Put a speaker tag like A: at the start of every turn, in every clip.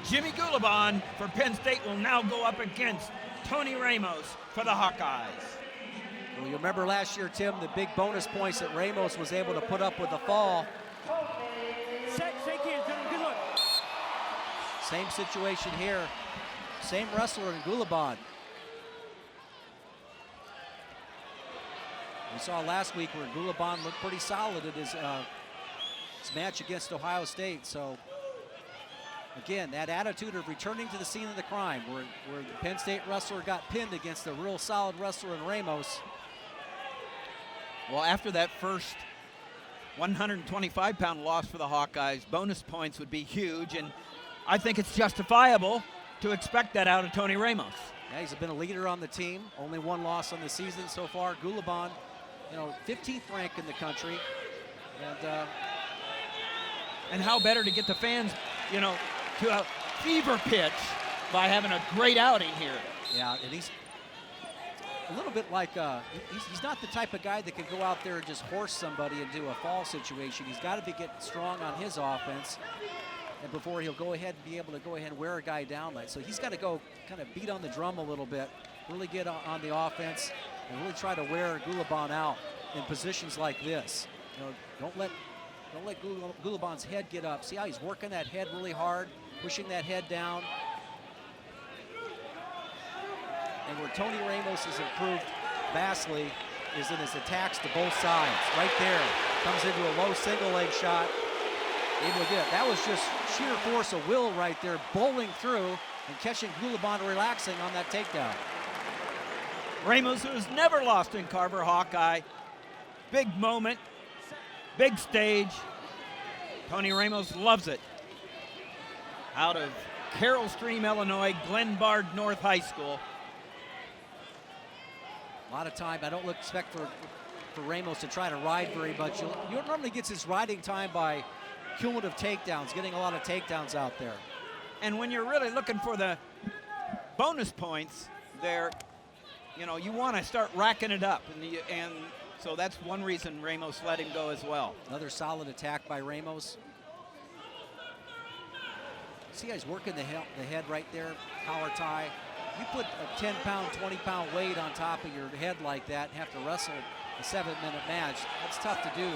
A: Jimmy Gulibon for Penn State will now go up against Tony Ramos for the Hawkeyes.
B: Well, you remember last year, Tim, the big bonus points that Ramos was able to put up with the fall.
C: Shake hands, gentlemen. Good luck.
B: Same situation here. Same wrestler in Gulibon. We saw last week where Gulibon looked pretty solid at his match against Ohio State. So, again, that attitude of returning to the scene of the crime where the Penn State wrestler got pinned against a real solid wrestler in Ramos.
A: Well, after that first 125-pound loss for the Hawkeyes, bonus points would be huge, and I think it's justifiable to expect that out of Tony Ramos.
B: Yeah, he's been a leader on the team. Only one loss on the season so far. Gulibon, 15th rank in the country.
A: And how better to get the fans, to a fever pitch by having a great outing here.
B: Yeah, and he's a little bit like, he's not the type of guy that can go out there and just horse somebody into a fall situation. He's got to be getting strong on his offense and before he'll go ahead and be able to go ahead and wear a guy down. So he's got to go kind of beat on the drum a little bit, really get on the offense and really try to wear Gulibon out in positions like this. Don't let Gulibon's head get up. See how he's working that head really hard, pushing that head down. And where Tony Ramos has improved vastly is in his attacks to both sides. Right there, comes into a low single leg shot. Able to get it. That was just sheer force of will right there, bowling through and catching Gulibon relaxing on that takedown.
A: Ramos, who has never lost in Carver Hawkeye. Big moment, big stage. Tony Ramos loves it. Out of Carroll Stream, Illinois, Glenbard North High School.
B: A lot of time. I don't expect for Ramos to try to ride very much. He normally gets his riding time by cumulative takedowns, getting a lot of takedowns out there.
A: And when you're really looking for the bonus points there, you want to start racking it up. And so that's one reason Ramos let him go as well.
B: Another solid attack by Ramos. See how he's working the head right there, collar tie. You put a 10-pound, 20-pound weight on top of your head like that and have to wrestle a 7-minute match. That's tough to do.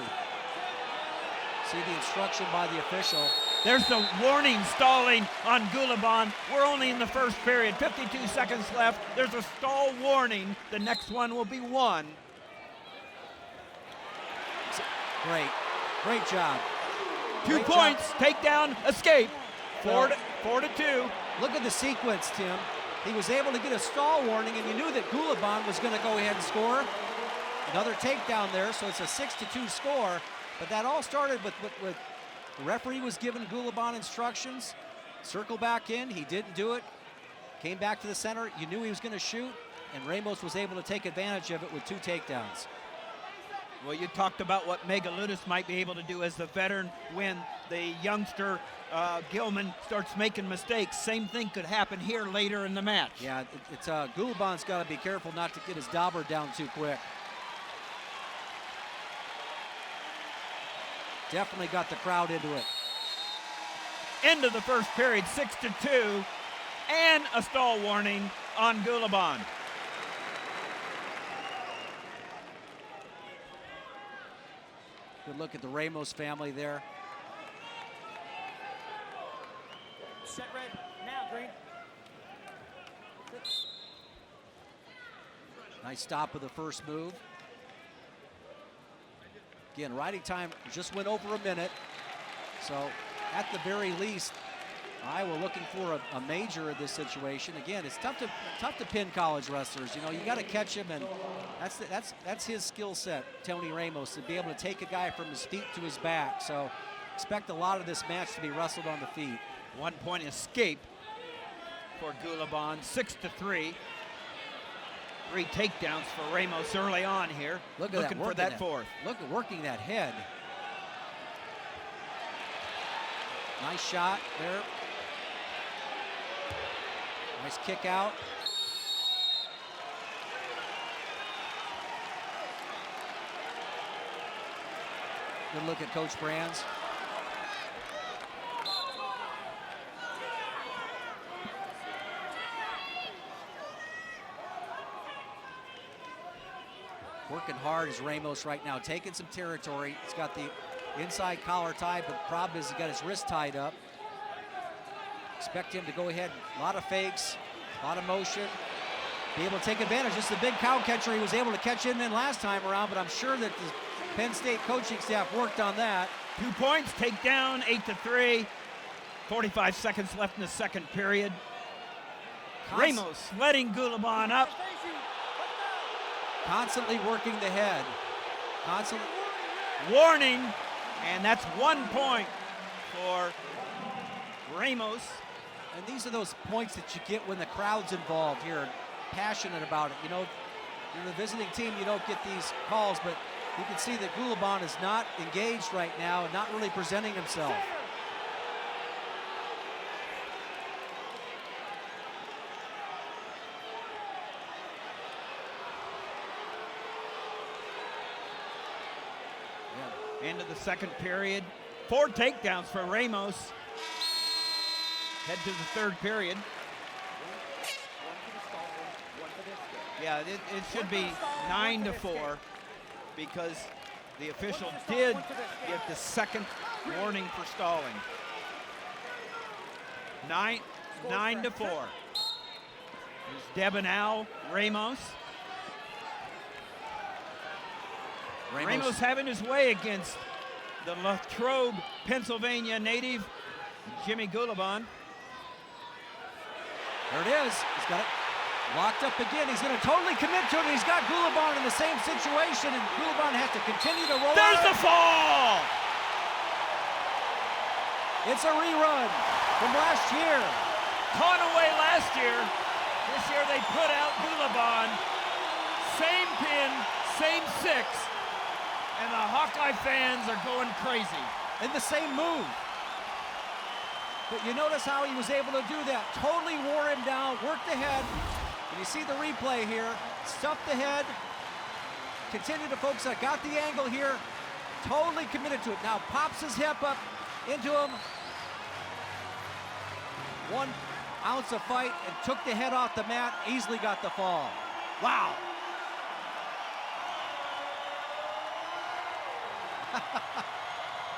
B: See the instruction by the official.
A: There's the warning stalling on Gulibon. We're only in the first period, 52 seconds left. There's a stall warning. The next one will be won.
B: Great job.
A: 2 points, takedown, escape. 4 to 2.
B: Look at the sequence, Tim. He was able to get a stall warning, and you knew that Gulibon was going to go ahead and score. Another takedown there, so it's a 6-2 score. But that all started with the referee was giving Gulibon instructions. Circle back in, he didn't do it. Came back to the center, you knew he was going to shoot, and Ramos was able to take advantage of it with 2 takedowns.
A: Well, you talked about what Megaludis might be able to do as the veteran when the youngster Gilman starts making mistakes. Same thing could happen here later in the match.
B: Yeah, it's Gulibon's got to be careful not to get his dauber down too quick. Definitely got the crowd into it.
A: End of the first period, 6-2, and a stall warning on Gulibon.
B: Good look at the Ramos family there.
C: Set red, now green.
B: Nice stop of the first move. Again, riding time just went over a minute. So at the very least, Iowa looking for a major in this situation. Again, it's tough to pin college wrestlers. You got to catch him, and that's his skill set, Tony Ramos, to be able to take a guy from his feet to his back. So expect a lot of this match to be wrestled on the feet.
A: 1 point escape for Gulibon, 6-3. 3 takedowns for Ramos early on here.
B: Looking
A: for that fourth.
B: Look at working that head. Nice shot there. Nice kick out. Good look at Coach Brands. Working hard is Ramos right now, taking some territory. He's got the inside collar tied, but the problem is he's got his wrist tied up. Expect him to go ahead, a lot of fakes, a lot of motion, be able to take advantage. Just the big cow catcher he was able to catch him in last time around, but I'm sure that the Penn State coaching staff worked on that.
A: 2 points, take down, 8-3. 45 seconds left in the second period. Ramos letting Gulibon up.
B: Constantly working the head. Constantly.
A: Warning, and that's 1 point for Ramos.
B: And these are those points that you get when the crowd's involved here, passionate about it. You know, you're the visiting team, you don't get these calls, but you can see that Gulibon is not engaged right now and not really presenting himself.
A: End of the second period. 4 takedowns for Ramos. Head to the third period. Yeah, it should be 9-4 because the official did get the second warning for stalling. 9-4. There's Debonow, Ramos. Ramos having his way against the Latrobe, Pennsylvania native, Jimmy Gulibon.
B: There it is. He's got it locked up again. He's going to totally commit to it. He's got Gulibon in the same situation, and Gulibon has to continue to roll.
A: There's the fall!
B: It's a rerun from last year.
A: Conaway last year. This year they put out Gulibon. Same pin, same 6. And the Hawkeye fans are going crazy.
B: In the same move. But you notice how he was able to do that. Totally wore him down, worked the head. And you see the replay here. Stuffed the head. Continued to focus on, got the angle here. Totally committed to it. Now pops his hip up into him. 1 ounce of fight and took the head off the mat. Easily got the fall. Wow.